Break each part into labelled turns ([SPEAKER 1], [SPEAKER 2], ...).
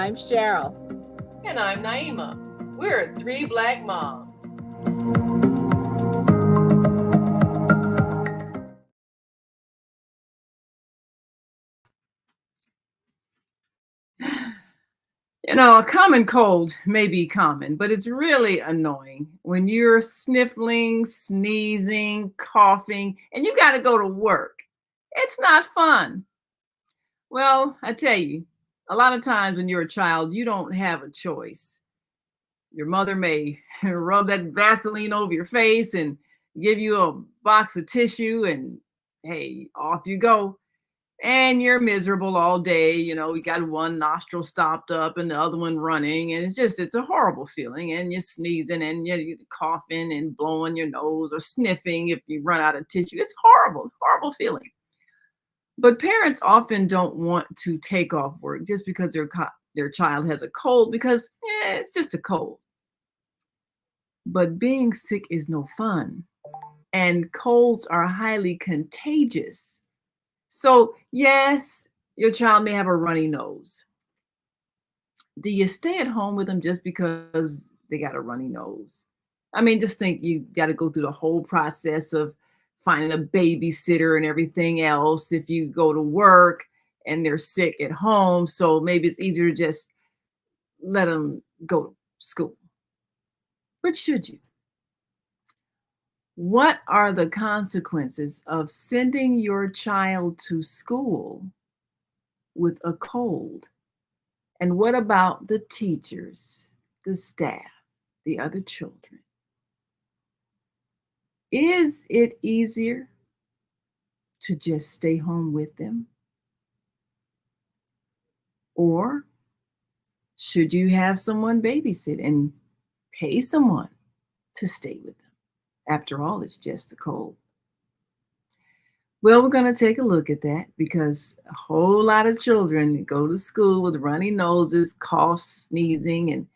[SPEAKER 1] I'm Cheryl.
[SPEAKER 2] And I'm Naima. We're three Black moms.
[SPEAKER 3] A common cold may be common, but it's really annoying when you're sniffling, sneezing, coughing, and you got to go to work. It's not fun. Well, I tell you, a lot of times when you're a child, you don't have a choice. Your mother may rub that Vaseline over your face and give you a box of tissue, and hey, off you go. And you're miserable all day. You got one nostril stopped up and the other one running. And it's a horrible feeling. And you're sneezing and you're coughing and blowing your nose or sniffing if you run out of tissue. It's horrible, horrible feeling. But parents often don't want to take off work just because their child has a cold, because it's just a cold. But being sick is no fun. And colds are highly contagious. So, yes, your child may have a runny nose. Do you stay at home with them just because they got a runny nose? I mean, just think you got to go through the whole process of finding a babysitter and everything else if you go to work and they're sick at home. So maybe it's easier to just let them go to school. But should you? What are the consequences of sending your child to school with a cold? And what about the teachers, the staff, the other children? Is it easier to just stay home with them? Or should you have someone babysit and pay someone to stay with them? After all, it's just a cold. Well, we're going to take a look at that because a whole lot of children go to school with runny noses, coughs, sneezing, and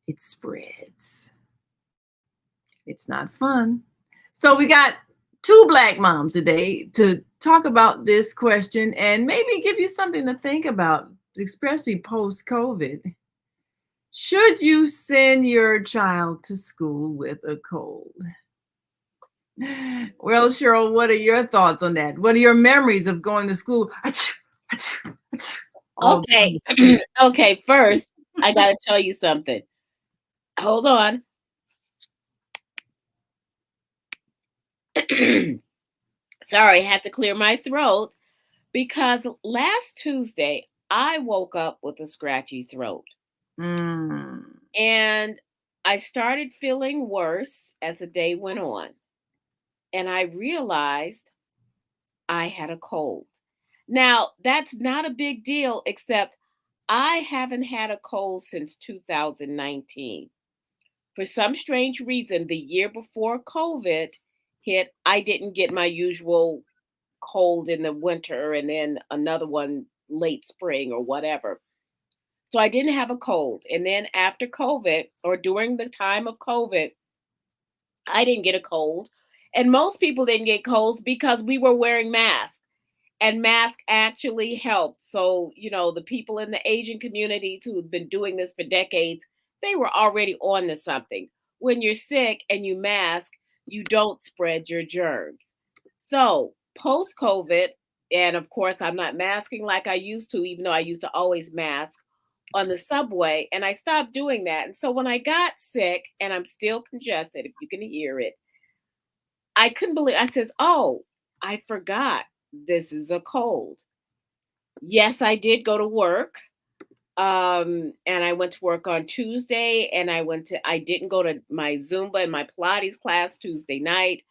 [SPEAKER 3] it spreads. It's not fun. So we got two Black moms today to talk about this question and maybe give you something to think about, especially post-COVID. Should you send your child to school with a cold? Well, Cheryl, what are your thoughts on that? What are your memories of going to school?
[SPEAKER 4] Okay. Okay, first, I got to tell you something. Hold on. Sorry, I had to clear my throat because last Tuesday I woke up with a scratchy throat. And I started feeling worse as the day went on. And I realized I had a cold. Now, that's not a big deal, except I haven't had a cold since 2019. For some strange reason, the year before COVID hit, I didn't get my usual cold in the winter and then another one late spring or whatever. So I didn't have a cold. And then after COVID, or during the time of COVID, I didn't get a cold. And most people didn't get colds because we were wearing masks. And masks actually helped. So, the people in the Asian communities who have been doing this for decades, they were already on to something. When you're sick and you mask, you don't spread your germs. So, post COVID, and of course, I'm not masking like I used to, even though I used to always mask on the subway, and I stopped doing that. And so when I got sick, and I'm still congested, if you can hear it, I couldn't believe. I said, "Oh, I forgot this is a cold." Yes, I did go to work. And I went to work on Tuesday, and I didn't go to my Zumba and my Pilates class Tuesday night.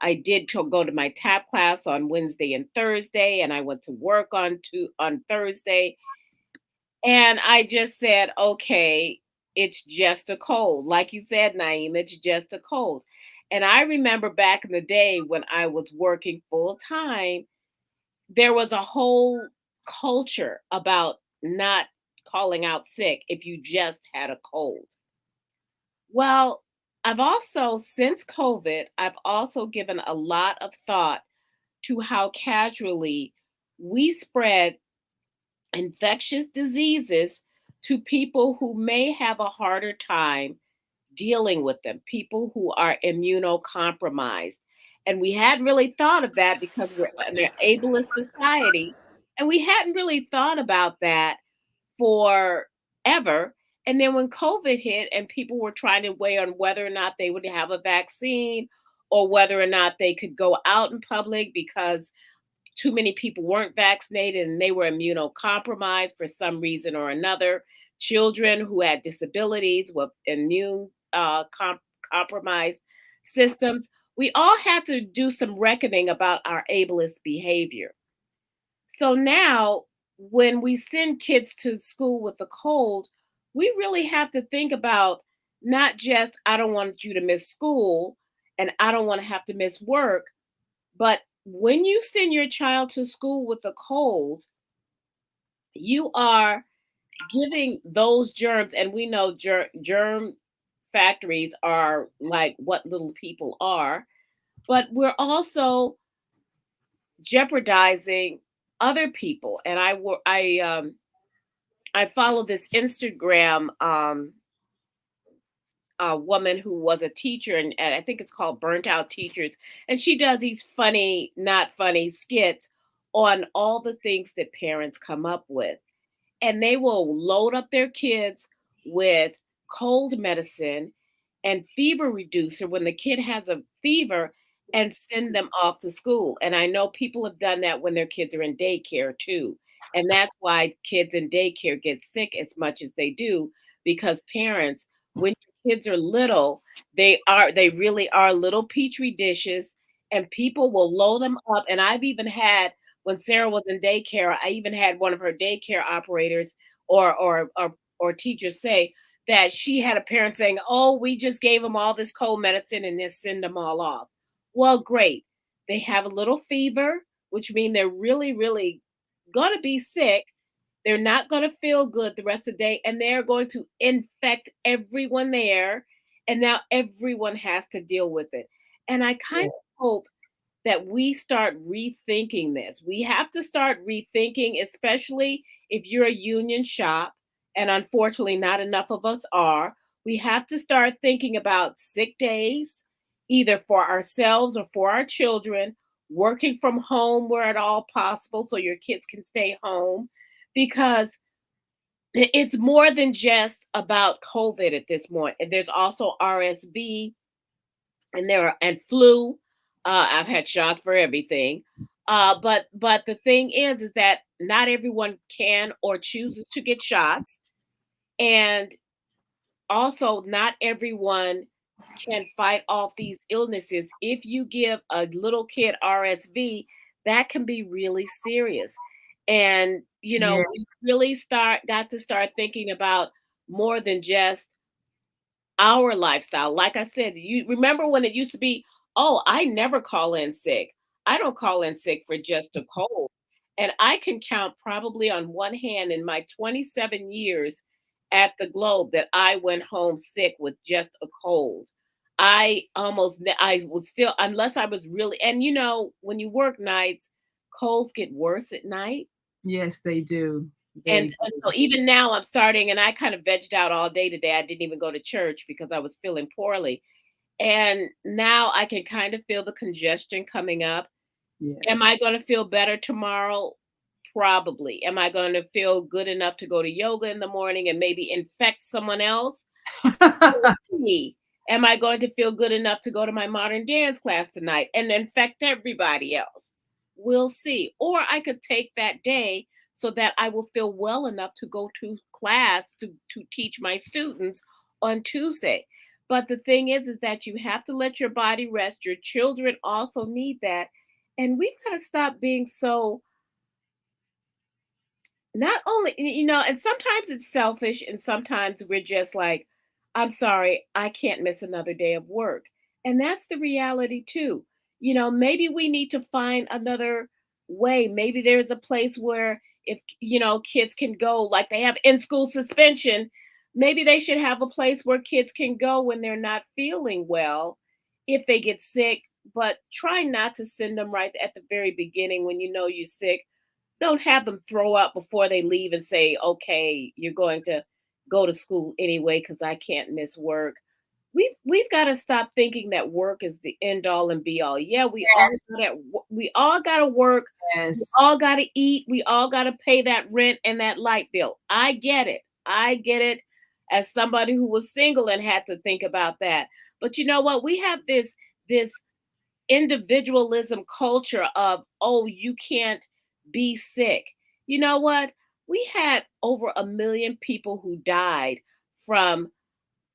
[SPEAKER 4] I did go to my tap class on Wednesday and Thursday, and I went to work on Thursday. And I just said, okay, it's just a cold. Like you said, Naeem, it's just a cold. And I remember back in the day when I was working full time, there was a whole culture about not calling out sick if you just had a cold. Well, since COVID, I've also given a lot of thought to how casually we spread infectious diseases to people who may have a harder time dealing with them, people who are immunocompromised. And we hadn't really thought of that because we're in an ableist society. And we hadn't really thought about that forever. And then when COVID hit and people were trying to weigh on whether or not they would have a vaccine or whether or not they could go out in public because too many people weren't vaccinated and they were immunocompromised for some reason or another. Children who had disabilities with immune compromised systems. We all had to do some reckoning about our ableist behavior. So now, when we send kids to school with a cold, we really have to think about not just, I don't want you to miss school and I don't want to have to miss work, but when you send your child to school with a cold, you are giving those germs, and we know germ factories are like what little people are, but we're also jeopardizing other people. And I follow this Instagram woman who was a teacher, and I think it's called Burnt Out Teachers, and she does these funny, not funny skits on all the things that parents come up with, and they will load up their kids with cold medicine and fever reducer when the kid has a fever and send them off to school. And I know people have done that when their kids are in daycare too. And that's why kids in daycare get sick as much as they do, because parents, when your kids are little, they really are little petri dishes, and people will load them up. And I've even had, when Sarah was in daycare, I even had one of her daycare operators or teachers say that she had a parent saying, "Oh, we just gave them all this cold medicine and then send them all off." Well, great. They have a little fever, which means they're really, really going to be sick. They're not going to feel good the rest of the day, and they're going to infect everyone there. And now everyone has to deal with it. And I kind of hope that we start rethinking this. We have to start rethinking, especially if you're a union shop, and unfortunately, not enough of us are. We have to start thinking about sick days, either for ourselves or for our children, working from home where at all possible so your kids can stay home, because it's more than just about COVID at this point. And there's also RSV and flu. I've had shots for everything. But the thing is that not everyone can or chooses to get shots, and also not everyone can fight off these illnesses. If you give a little kid RSV, that can be really serious. And
[SPEAKER 3] Yeah.
[SPEAKER 4] we really got to start thinking about more than just our lifestyle. Like I said, you remember when it used to be, oh, I never call in sick. I don't call in sick for just a cold. And I can count probably on one hand in my 27 years at the Globe that I went home sick with just a cold. I would still, unless I was really, and when you work nights, colds get worse at night.
[SPEAKER 3] Yes, they do.
[SPEAKER 4] And,
[SPEAKER 3] They
[SPEAKER 4] and
[SPEAKER 3] do.
[SPEAKER 4] so even now I'm starting, and I kind of vegged out all day today. I didn't even go to church because I was feeling poorly. And now I can kind of feel the congestion coming up.
[SPEAKER 3] Yeah.
[SPEAKER 4] Am I going to feel better tomorrow? Probably. Am I going to feel good enough to go to yoga in the morning and maybe infect someone else? We'll see. Am I going to feel good enough to go to my modern dance class tonight and infect everybody else? We'll see. Or I could take that day so that I will feel well enough to go to class to teach my students on Tuesday. But the thing is that you have to let your body rest. Your children also need that. And we've got to stop being so, not only, and sometimes it's selfish, and sometimes we're just like, I'm sorry, I can't miss another day of work. And that's the reality too. Maybe we need to find another way. Maybe there's a place where, if kids can go, like they have in school suspension, maybe they should have a place where kids can go when they're not feeling well if they get sick, but try not to send them right at the very beginning when you're sick. don't have them throw up before they leave and say, okay, you're going to go to school anyway because I can't miss work. We've got to stop thinking that work is the end all and be all. Yeah,
[SPEAKER 3] Yes,
[SPEAKER 4] we all got to work. We
[SPEAKER 3] yes.
[SPEAKER 4] all got to eat. We all got to pay that rent and that light bill. I get it. I get it as somebody who was single and had to think about that. But you know what? We have this individualism culture of, oh, you can't be sick. You know what? We had over 1 million people who died from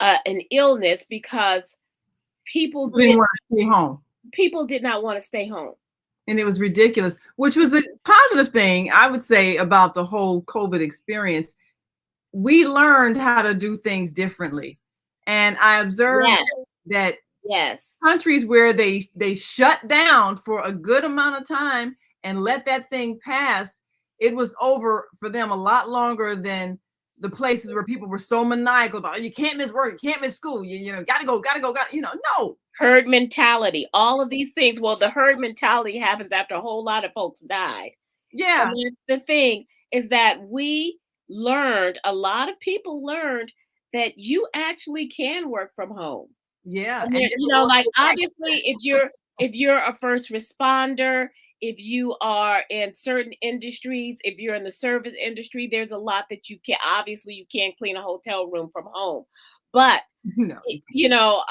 [SPEAKER 4] an illness because people
[SPEAKER 3] People didn't
[SPEAKER 4] did
[SPEAKER 3] want to stay home.
[SPEAKER 4] people did not want to stay home.
[SPEAKER 3] And it was ridiculous, which was a positive thing, I would say, about the whole COVID experience. We learned how to do things differently. And I observed
[SPEAKER 4] Yes,
[SPEAKER 3] that
[SPEAKER 4] yes.
[SPEAKER 3] countries where they shut down for a good amount of time and let that thing pass, it was over for them a lot longer than the places where people were so maniacal about, you can't miss work, you can't miss school, you know, gotta go, gotta go, gotta, no.
[SPEAKER 4] Herd mentality, all of these things. Well, the herd mentality happens after a whole lot of folks died. And
[SPEAKER 3] Yeah,
[SPEAKER 4] that's the thing, is that we learned, a lot of people learned that you actually can work from home.
[SPEAKER 3] yeah.
[SPEAKER 4] And
[SPEAKER 3] And
[SPEAKER 4] there,
[SPEAKER 3] get
[SPEAKER 4] you
[SPEAKER 3] to
[SPEAKER 4] know,
[SPEAKER 3] go
[SPEAKER 4] like
[SPEAKER 3] pay taxes
[SPEAKER 4] obviously if you're a first responder, if you are in certain industries, if you're in the service industry, there's a lot that you can, obviously you can't clean a hotel room from home. But
[SPEAKER 3] back. No, you
[SPEAKER 4] you know,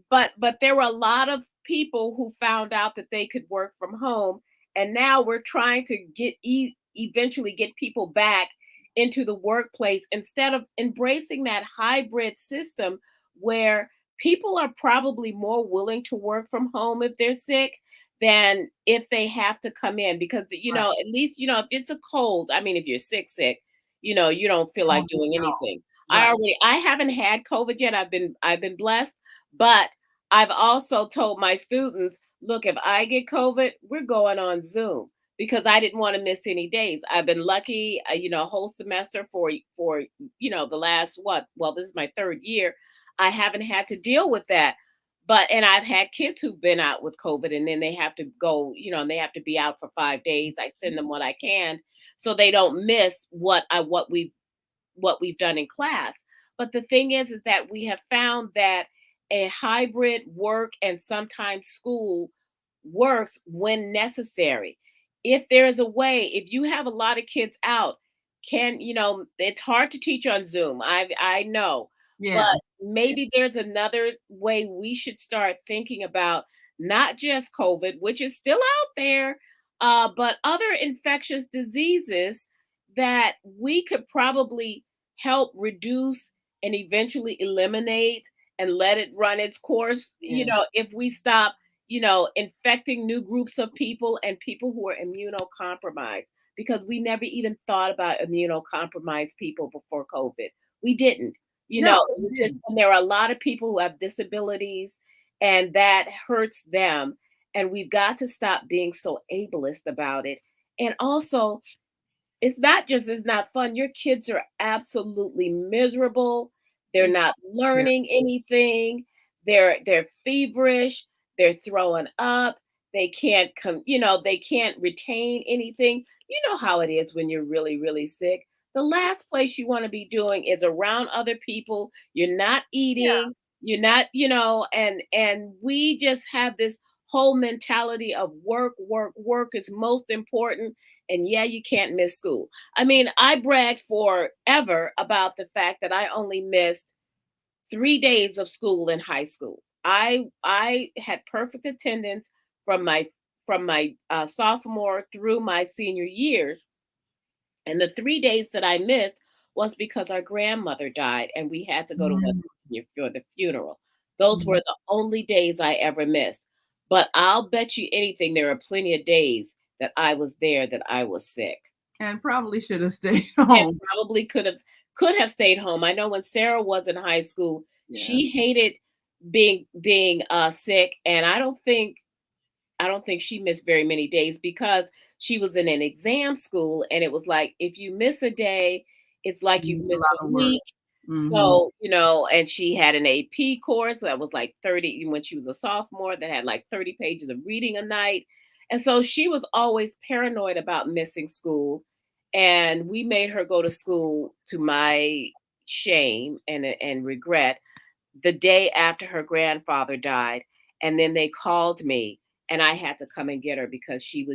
[SPEAKER 4] but there were a lot of people who found out that they could work from home, and now we're trying to eventually get people back into the workplace instead of embracing that hybrid system where people are probably more willing to work from home if they're sick than if they have to come in, because
[SPEAKER 3] right.
[SPEAKER 4] at least if it's a cold, I mean, if you're sick, you don't feel like
[SPEAKER 3] Oh,
[SPEAKER 4] doing
[SPEAKER 3] no,
[SPEAKER 4] anything.
[SPEAKER 3] right.
[SPEAKER 4] I haven't had COVID yet. I've been blessed, but I've also told my students, look, if I get COVID, we're going on Zoom because I didn't want to miss any days. I've been lucky, whole semester for the last what? Well, this is my third year. I haven't had to deal with that. But and I've had kids who've been out with COVID and then they have to go, and they have to be out for 5 days. I send them what I can so they don't miss what we've done in class. But the thing is that we have found that a hybrid work and sometimes school works when necessary. If there is a way, if you have a lot of kids out, it's hard to teach on Zoom. I know, but
[SPEAKER 3] Yeah,
[SPEAKER 4] maybe there's another way we should start thinking about not just COVID, which is still out there, but other infectious diseases that we could probably help reduce and eventually eliminate and let it run its course,
[SPEAKER 3] yeah.
[SPEAKER 4] if we stop, infecting new groups of people and people who are immunocompromised, because we never even thought about immunocompromised people before COVID. We didn't,
[SPEAKER 3] No,
[SPEAKER 4] it
[SPEAKER 3] you
[SPEAKER 4] was just,
[SPEAKER 3] didn't.
[SPEAKER 4] and there are a lot of people who have disabilities and that hurts them. And we've got to stop being so ableist about it. And also, it's not fun. Your kids are absolutely miserable. They're
[SPEAKER 3] It's
[SPEAKER 4] not
[SPEAKER 3] scary.
[SPEAKER 4] learning anything. They're feverish. They're throwing up. They can't retain anything. You know how it is when you're really, really sick. The last place you want to be doing is around other people. You're not
[SPEAKER 3] Yeah,
[SPEAKER 4] eating. You're not, and we just have this whole mentality of work, work, work is most important, and yeah, you can't miss school. I mean, I bragged forever about the fact that I only missed 3 days of school in high school. I had perfect attendance from my sophomore through my senior years, and the 3 days that I missed was because our grandmother died and we had to go to West
[SPEAKER 3] mm,
[SPEAKER 4] Virginia for the funeral. Those
[SPEAKER 3] mhm.
[SPEAKER 4] were the only days I ever missed. But I'll bet you anything there are plenty of days that I was there that I was sick
[SPEAKER 3] And probably should have stayed
[SPEAKER 4] and
[SPEAKER 3] home.
[SPEAKER 4] probably could have stayed home. I know when Sarah was in high school,
[SPEAKER 3] Yeah,
[SPEAKER 4] she hated being sick, and I don't think she missed very many days because she was in an exam school, and it was like if you miss a day, it's like you've
[SPEAKER 3] it's a
[SPEAKER 4] missed
[SPEAKER 3] lot
[SPEAKER 4] a
[SPEAKER 3] of work.
[SPEAKER 4] week.
[SPEAKER 3] Hmm.
[SPEAKER 4] So, and she had an AP course that was like 30 when she was a sophomore that had like 30 pages of reading a night. And so she was always paranoid about missing school. And we made her go to school, to my shame and regret, the day after her grandfather died. And then they called me, and I had to come and get her because she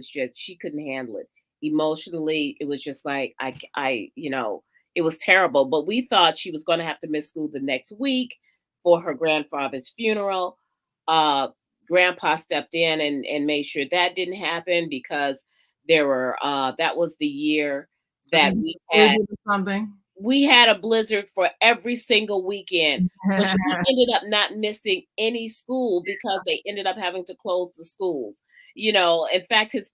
[SPEAKER 4] couldn't handle it emotionally. It was just like, it was terrible. But we thought she was going to have to miss school the next week for her grandfather's funeral. uh Grandpa stepped in and made sure that didn't happen, because that was the year
[SPEAKER 3] I
[SPEAKER 4] that
[SPEAKER 3] think
[SPEAKER 4] we had
[SPEAKER 3] blizzard or something.
[SPEAKER 4] a blizzard for every single weekend. But she ended up not missing any school because they ended up having to close the schools. In fact, his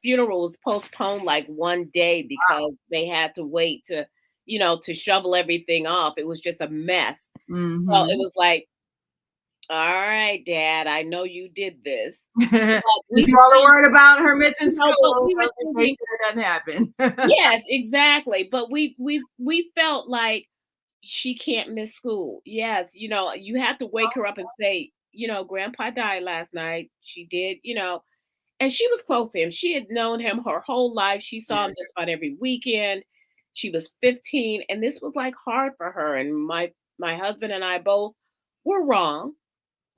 [SPEAKER 4] funeral was postponed like one day because they had to wait to shovel everything off. It was just a mess. So it
[SPEAKER 3] Mhm.
[SPEAKER 4] was like, all right, Dad, I know you did this, but we
[SPEAKER 3] Since you all are
[SPEAKER 4] still,
[SPEAKER 3] worried about her missing
[SPEAKER 4] but
[SPEAKER 3] school,
[SPEAKER 4] we were
[SPEAKER 3] well,
[SPEAKER 4] still
[SPEAKER 3] make
[SPEAKER 4] being.
[SPEAKER 3] sure that doesn't happen.
[SPEAKER 4] Yes, exactly. But we felt like she can't miss school. Yes, you have to wake her up and say, Grandpa died last night. She did, and she was close to him. She had known him her whole life. She saw him just about every weekend. She was 15, and this was like hard for her. And my husband and I both were wrong.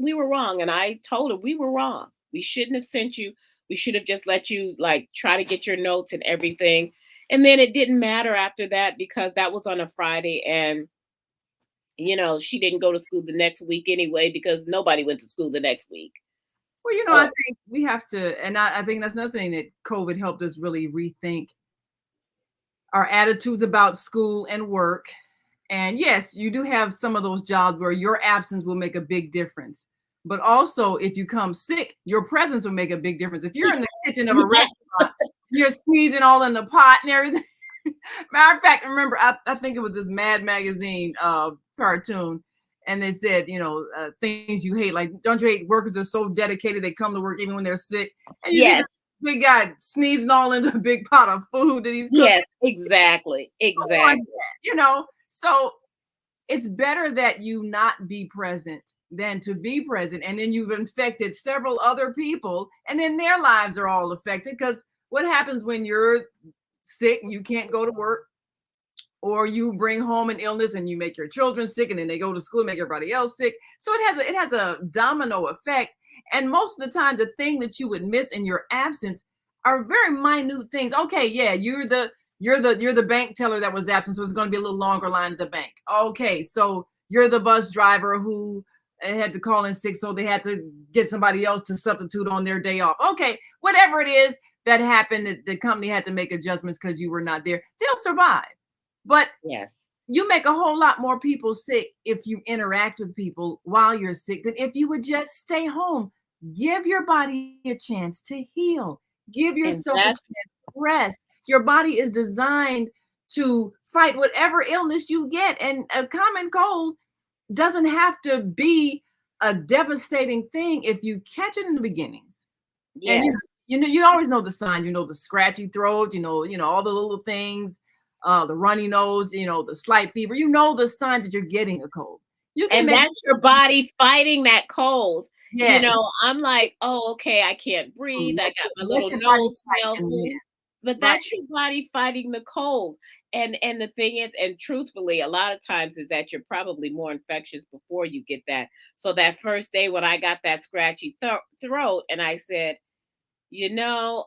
[SPEAKER 4] We were wrong, and I told her we were wrong. We shouldn't have sent you. We should have just let you like try to get your notes and everything. And then it didn't matter after that because that was on a Friday, and she didn't go to school the next week anyway because nobody went to school the next week.
[SPEAKER 3] Well, I
[SPEAKER 4] So,
[SPEAKER 3] think we have to, and I think that's another thing that COVID helped us really rethink our attitudes about school and work. And yes, you do have some of those jobs where your absence will make a big difference. But also, if you come sick, your presence will make a big difference. If you're in the kitchen of a
[SPEAKER 4] yeah,
[SPEAKER 3] restaurant, you're sneezing all in the pot and everything. Matter of fact, remember, I think it was this Mad Magazine cartoon, and they said, things you hate, like, don't you hate workers are so dedicated they come to work even when they're sick? And you see
[SPEAKER 4] yes,
[SPEAKER 3] this big guy sneezing all into a big pot of food that he's cooking.
[SPEAKER 4] yes, exactly,
[SPEAKER 3] Who wants
[SPEAKER 4] exactly.
[SPEAKER 3] that? So it's better that you not be present than to be present. And then you've infected several other people, and then their lives are all affected. Because what happens when you're sick and you can't go to work, or you bring home an illness and you make your children sick, and then they go to school and make everybody else sick? So it has a domino effect. And most of the time, the thing that you would miss in your absence are very minute things. Okay, yeah, you're the bank teller that was absent, so it's going to be a little longer line at the bank. Okay, so you're the bus driver who had to call in sick, so they had to get somebody else to substitute on their day off. Okay, whatever it is that happened, that the company had to make adjustments because you were not there. They'll survive. But
[SPEAKER 4] Yes,
[SPEAKER 3] you make a whole lot more people sick if you interact with people while you're sick than if you would just stay home. Give your body a chance to heal. Give
[SPEAKER 4] and
[SPEAKER 3] yourself a chance
[SPEAKER 4] that's
[SPEAKER 3] to rest. Your body is designed to fight whatever illness you get. And a common cold doesn't have to be a devastating thing if you catch it in the beginnings. And
[SPEAKER 4] yes.
[SPEAKER 3] you always know the sign. The scratchy throat. All the little things, the runny nose. The slight fever. The signs that you're getting a cold. You can
[SPEAKER 4] And
[SPEAKER 3] make
[SPEAKER 4] that's your body fighting that cold.
[SPEAKER 3] yes.
[SPEAKER 4] I'm like, "Oh, okay, I can't breathe. I got my
[SPEAKER 3] Let
[SPEAKER 4] little
[SPEAKER 3] your body
[SPEAKER 4] nose
[SPEAKER 3] fight
[SPEAKER 4] smell
[SPEAKER 3] and win.
[SPEAKER 4] funny." But
[SPEAKER 3] Right.
[SPEAKER 4] that's your body fighting the cold. And the thing is, and truthfully, a lot of times is that you're probably more infectious before you get that. So that first day when I got that scratchy throat, and I said, you know,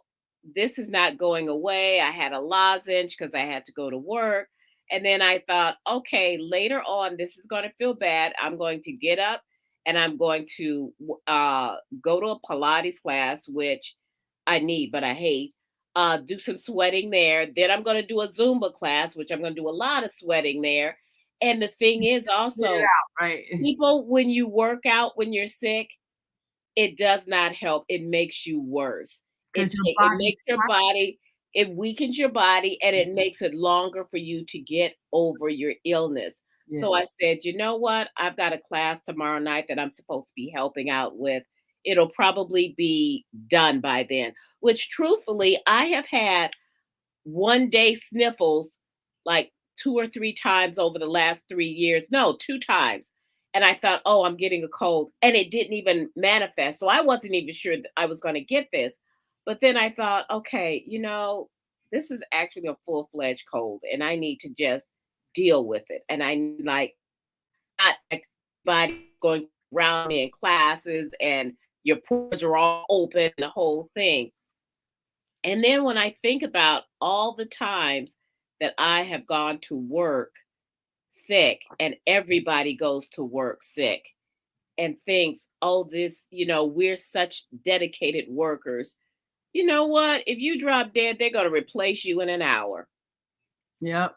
[SPEAKER 4] this is not going away. I had a lozenge because I had to go to work. And then I thought, okay, later on, this is going to feel bad. I'm going to get up and I'm going to go to a Pilates class, which I need, but I hate. Do some sweating there. Then I'm going to do a Zumba class, which I'm going to do a lot of sweating there. And the thing is
[SPEAKER 3] Get it
[SPEAKER 4] also,
[SPEAKER 3] out. Right.
[SPEAKER 4] people, when you work out when you're sick, it does not help. It makes you worse.
[SPEAKER 3] Because your
[SPEAKER 4] It
[SPEAKER 3] body's
[SPEAKER 4] makes your body, it weakens your body, and it makes it longer for you to get over your illness. So I
[SPEAKER 3] yes.
[SPEAKER 4] said, you know what? I've got a class tomorrow night that I'm supposed to be helping out with. It'll probably be done by then. Which truthfully, I have had one day sniffles like 2 or 3 times over the last 3 years. No, 2 times. and I thought, oh, I'm getting a cold. And it didn't even manifest. So I wasn't even sure that I was going to get this. But then I thought, okay, this is actually a full fledged cold and I need to just deal with it. And I like not everybody going around me in classes and your pores are all open, the whole thing. And then when I think about all the times that I have gone to work sick and everybody goes to work sick and thinks, oh, we're such dedicated workers. You know what? If you drop dead, they're going to replace you in an hour.
[SPEAKER 3] Yep.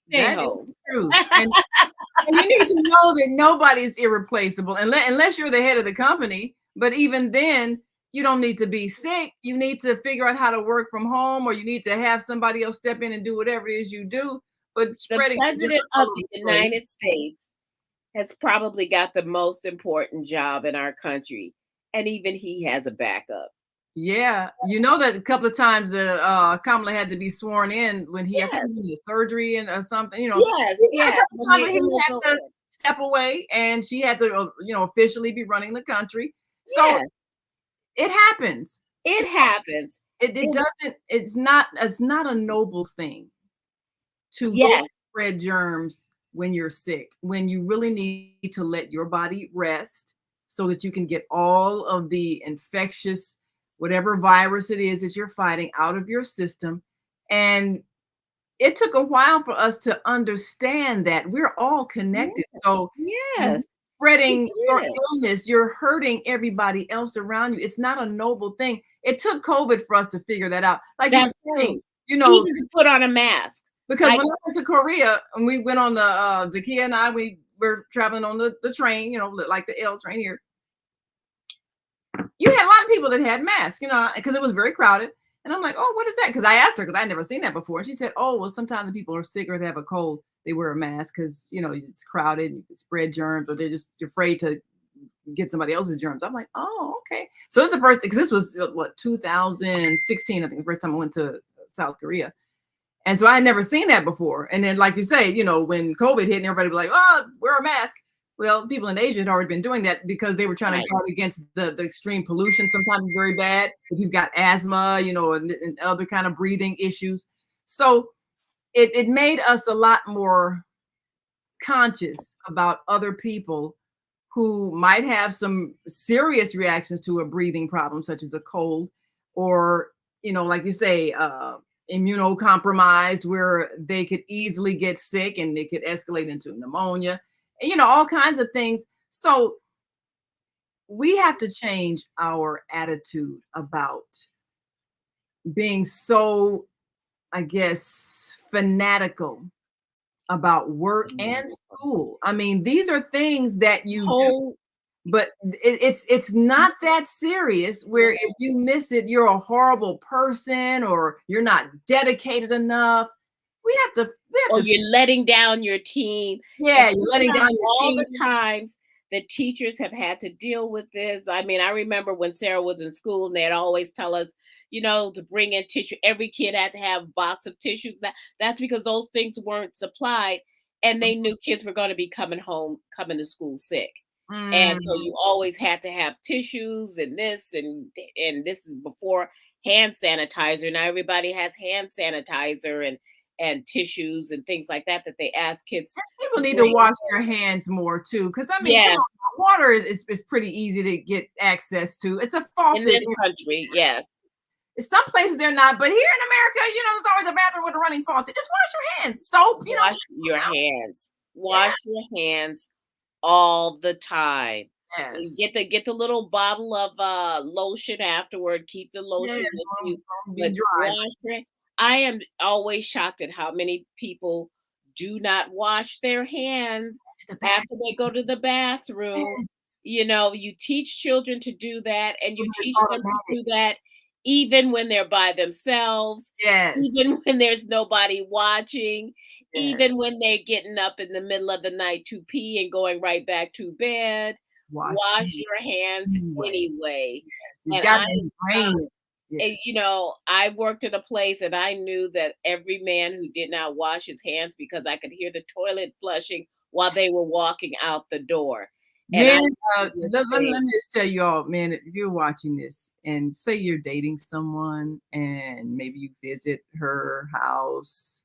[SPEAKER 4] Stay
[SPEAKER 3] That is
[SPEAKER 4] home.
[SPEAKER 3] the truth. And you need to know that nobody's irreplaceable unless you're the head of the company. But even then, you don't need to be sick. You need to figure out how to work from home, or you need to have somebody else step in and do whatever it is you do. But
[SPEAKER 4] The
[SPEAKER 3] spreading germs
[SPEAKER 4] president
[SPEAKER 3] all
[SPEAKER 4] of
[SPEAKER 3] over
[SPEAKER 4] the
[SPEAKER 3] the place.
[SPEAKER 4] United States has probably got the most important job in our country. And even he has a backup.
[SPEAKER 3] Yeah, you know that a couple of times Kamala had to be sworn in when I think
[SPEAKER 4] Yes,
[SPEAKER 3] he needed surgery and or something.
[SPEAKER 4] yes,
[SPEAKER 3] Yeah, a
[SPEAKER 4] yes.
[SPEAKER 3] couple of times when
[SPEAKER 4] When
[SPEAKER 3] he
[SPEAKER 4] they go
[SPEAKER 3] had to
[SPEAKER 4] in.
[SPEAKER 3] step away, and she had to, officially be running the country. So
[SPEAKER 4] Yes,
[SPEAKER 3] it happens.
[SPEAKER 4] it
[SPEAKER 3] It's
[SPEAKER 4] happens.
[SPEAKER 3] it
[SPEAKER 4] It,
[SPEAKER 3] doesn't. It's not a noble thing to go
[SPEAKER 4] yes,
[SPEAKER 3] spread germs when you're sick, when you really need to let your body rest so that you can get all of the infectious, whatever virus it is that you're fighting, out of your system. And it took a while for us to understand that we're all connected.
[SPEAKER 4] yes,
[SPEAKER 3] So when
[SPEAKER 4] yes.
[SPEAKER 3] you're
[SPEAKER 4] It
[SPEAKER 3] spreading your
[SPEAKER 4] is.
[SPEAKER 3] illness, you're hurting everybody else around you. It's not a noble thing. It took COVID for us to figure that out. Like you were
[SPEAKER 4] That's
[SPEAKER 3] saying,
[SPEAKER 4] true.
[SPEAKER 3] you know,
[SPEAKER 4] Even to put on a mask.
[SPEAKER 3] because
[SPEAKER 4] I
[SPEAKER 3] when I went to Korea and we went on the Zakia and I, we were traveling on the train, like the L train here. You had a lot of people that had masks, because it was very crowded. And I'm like, oh, what is that? Because I asked her, because I'd never seen that before. And she said, oh, well, sometimes the people are sick or they have a cold, they wear a mask because, it's crowded, you can spread germs, or they're just afraid to get somebody else's germs. I'm like, oh, okay. So it's the first, because this was what, 2016, I think, the first time I went to South Korea. And so I had never seen that before. And then, like you say, when COVID hit and everybody was like, oh, wear a mask. Well, people in Asia had already been doing that because they were trying to
[SPEAKER 4] right.
[SPEAKER 3] guard against the extreme pollution. Sometimes it's very bad if you've got asthma, and other kind of breathing issues. So it made us a lot more conscious about other people who might have some serious reactions to a breathing problem, such as a cold, or, like you say, immunocompromised, where they could easily get sick and it could escalate into pneumonia, and, all kinds of things. So we have to change our attitude about being so, I guess, fanatical about work and school. I mean, these are things that you do,
[SPEAKER 4] Whole
[SPEAKER 3] but it's not that serious where if you miss it, you're a horrible person or you're not dedicated enough. We have
[SPEAKER 4] or
[SPEAKER 3] to
[SPEAKER 4] you're letting down your team. And
[SPEAKER 3] Yeah, you're
[SPEAKER 4] think
[SPEAKER 3] letting
[SPEAKER 4] about
[SPEAKER 3] down your
[SPEAKER 4] all
[SPEAKER 3] team.
[SPEAKER 4] the times that teachers have had to deal with this. I mean, I remember when Sarah was in school and they'd always tell us, to bring in tissue. Every kid had to have a box of tissues. That's because those things weren't supplied and they knew kids were going to be coming to school sick. And so
[SPEAKER 3] Mm,
[SPEAKER 4] you always had to have tissues and this is before hand sanitizer. Now everybody has hand sanitizer and tissues and things like that they ask kids
[SPEAKER 3] people
[SPEAKER 4] to
[SPEAKER 3] need to
[SPEAKER 4] bring.
[SPEAKER 3] wash their hands more too, because I mean, come
[SPEAKER 4] Yes,
[SPEAKER 3] on, water is pretty easy to get access to. It's a
[SPEAKER 4] in
[SPEAKER 3] faucet.
[SPEAKER 4] this country, yes.
[SPEAKER 3] Some places they're not, but here in America, there's always a bathroom with a running faucet. Just wash your hands. Soap,
[SPEAKER 4] Wash your hands.
[SPEAKER 3] Yeah.
[SPEAKER 4] Wash your hands all the time. And
[SPEAKER 3] Yes.
[SPEAKER 4] get the little bottle of lotion afterward. Keep the
[SPEAKER 3] Yeah,
[SPEAKER 4] lotion with you,
[SPEAKER 3] don't be
[SPEAKER 4] but
[SPEAKER 3] dry.
[SPEAKER 4] wash your. I am always shocked at how many people do not wash their hands
[SPEAKER 3] It's the bath.
[SPEAKER 4] after they go to the bathroom.
[SPEAKER 3] Yes.
[SPEAKER 4] You teach children to do that, and you
[SPEAKER 3] It's
[SPEAKER 4] teach them to
[SPEAKER 3] automatic.
[SPEAKER 4] do that even when they're by themselves,
[SPEAKER 3] Yes.
[SPEAKER 4] even when there's nobody watching, even
[SPEAKER 3] Yes.
[SPEAKER 4] when they're getting up in the middle of the night to pee and going right back to bed.
[SPEAKER 3] Wash
[SPEAKER 4] Wash
[SPEAKER 3] your
[SPEAKER 4] your hands
[SPEAKER 3] anyway.
[SPEAKER 4] anyway.
[SPEAKER 3] Yes. You
[SPEAKER 4] And
[SPEAKER 3] gotta ingrain it. Yeah.
[SPEAKER 4] I worked in a place and I knew that every man who did not wash his hands because I could hear the toilet flushing while they were walking out the door. And I
[SPEAKER 3] Man,
[SPEAKER 4] just
[SPEAKER 3] let
[SPEAKER 4] say,
[SPEAKER 3] me just tell you all, man, if you're watching this and say you're dating someone and maybe you visit her house,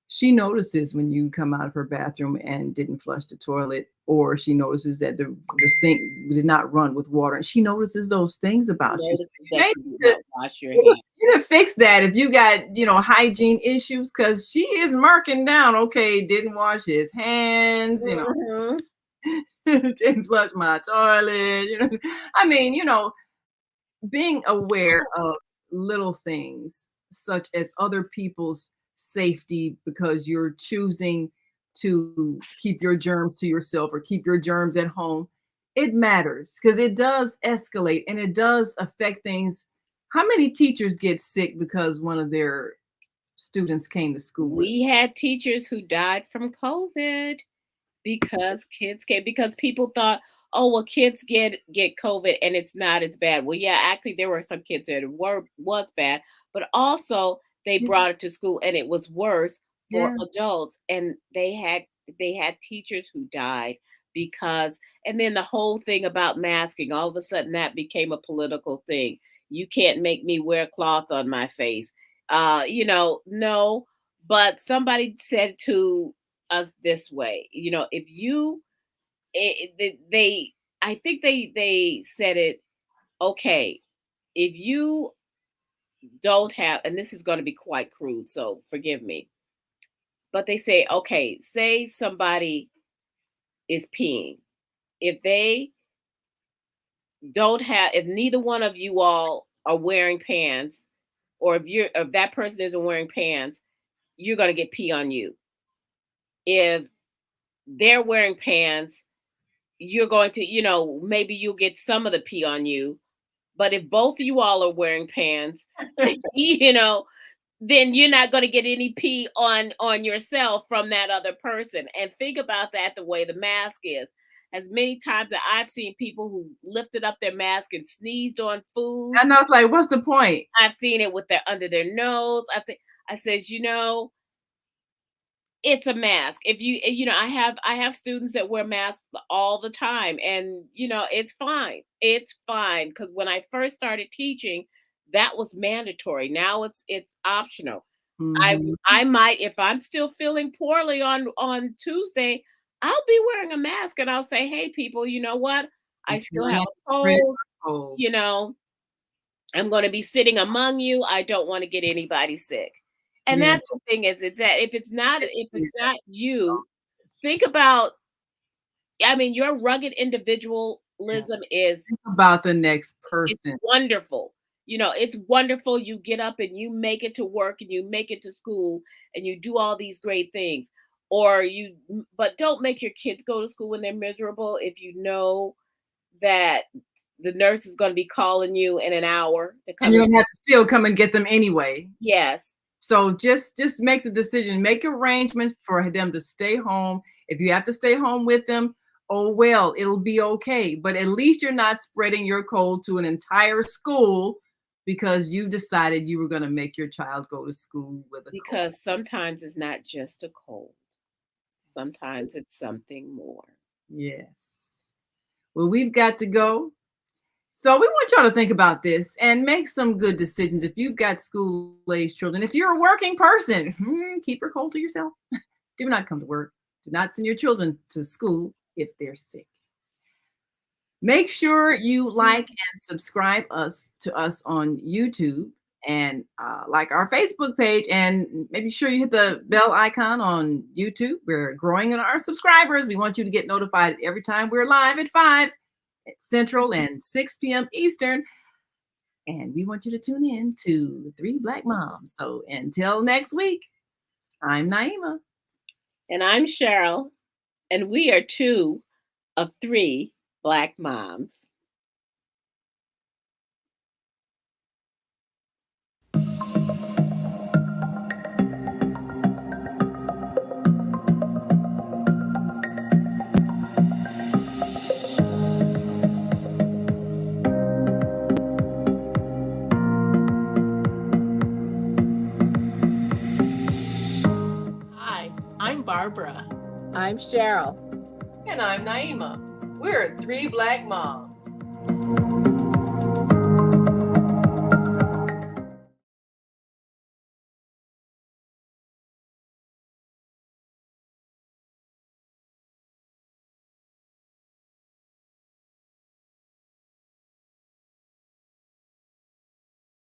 [SPEAKER 3] she notices when you come out of her bathroom and didn't flush the toilet, or she notices that the sink did not run with water. And she notices those things about you. So
[SPEAKER 4] notices
[SPEAKER 3] you
[SPEAKER 4] that
[SPEAKER 3] may
[SPEAKER 4] you
[SPEAKER 3] need
[SPEAKER 4] did
[SPEAKER 3] to
[SPEAKER 4] not wash your hands.
[SPEAKER 3] you need to fix that if you got, hygiene issues, because she is marking down, okay, didn't wash his hands,
[SPEAKER 4] Mhm.
[SPEAKER 3] didn't flush my toilet, I mean, being aware of little things such as other people's safety because you're choosing to keep your germs to yourself or keep your germs at home, it matters because it does escalate and it does affect things. How many teachers get sick because one of their students came to school with?
[SPEAKER 4] We had teachers who died from COVID because because people thought, oh well, kids get COVID and it's not as bad. Well, yeah, actually there were some kids that was bad, but also they
[SPEAKER 3] Yes.
[SPEAKER 4] brought it to school and it was worse for
[SPEAKER 3] Yeah.
[SPEAKER 4] adults, and they had teachers who died because, and then the whole thing about masking, all of a sudden that became a political thing. You can't make me wear cloth on my face. No, but somebody said to us this way, if you they I think they said it, okay, if you don't have, and this is going to be quite crude, so forgive me, but they say, okay, say somebody is peeing, if they don't have, if neither one of you all are wearing pants, or if that person isn't wearing pants, you're going to get pee on you. If they're wearing pants, you're going to, maybe you'll get some of the pee on you. But if both of you all are wearing pants, you know, then you're not going to get any pee on yourself from that other person. And think about that the way the mask is. As many times that I've seen people who lifted up their mask and sneezed on food,
[SPEAKER 3] And I was like, what's the point?
[SPEAKER 4] I've seen it with their under their nose. I says, it's a mask. If I have students that wear masks all the time, and it's fine. It's fine, because when I first started teaching, that was mandatory. Now it's optional. I
[SPEAKER 3] Mhm.
[SPEAKER 4] I might, if I'm still feeling poorly on Tuesday, I'll be wearing a mask and I'll say, "Hey people, you know what? I
[SPEAKER 3] I'm
[SPEAKER 4] still have
[SPEAKER 3] trying to
[SPEAKER 4] a
[SPEAKER 3] spread
[SPEAKER 4] cold,
[SPEAKER 3] my cold.
[SPEAKER 4] you know, I'm going to be sitting among you. I don't want to get anybody sick." And
[SPEAKER 3] Yeah.
[SPEAKER 4] that's the thing, is it's that if it's not
[SPEAKER 3] It's
[SPEAKER 4] if
[SPEAKER 3] yeah,
[SPEAKER 4] it's not
[SPEAKER 3] it's all
[SPEAKER 4] you,
[SPEAKER 3] this.
[SPEAKER 4] think about, I mean, your rugged
[SPEAKER 3] Yeah.
[SPEAKER 4] individualism is
[SPEAKER 3] Think about the next
[SPEAKER 4] it's
[SPEAKER 3] person.
[SPEAKER 4] wonderful. It's wonderful. You get up and you make it to work and you make it to school and you do all these great things. But don't make your kids go to school when they're miserable if you know that the nurse is going to be calling you in an hour to
[SPEAKER 3] And
[SPEAKER 4] come
[SPEAKER 3] you're
[SPEAKER 4] in.
[SPEAKER 3] gonna have to still come and get them anyway.
[SPEAKER 4] Yes,
[SPEAKER 3] So just make the decision, make arrangements for them to stay home. If you have to stay home with them, oh well, it'll be okay. But at least you're not spreading your cold to an entire school because you decided you were going to make your child go to school with a cold.
[SPEAKER 4] because sometimes it's not just a cold. Sometimes it's something more.
[SPEAKER 3] Yes. Well, we've got to go. So we want y'all to think about this and make some good decisions. If you've got school-age children, if you're a working person, keep your cold to yourself. Do not come to work. Do not send your children to school if they're sick. Make sure you like and subscribe to us on YouTube, and like our Facebook page, and maybe sure you hit the bell icon on YouTube. We're growing in our subscribers. We want you to get notified every time we're live at 5 Central and 6 p.m. Eastern. And we want you to tune in to Three Black Moms. So until next week, I'm Naima.
[SPEAKER 4] And I'm Cheryl, and we are two of three Black moms.
[SPEAKER 1] Hi, I'm Barbara.
[SPEAKER 4] I'm Cheryl.
[SPEAKER 2] And I'm Naima. We're three black moms.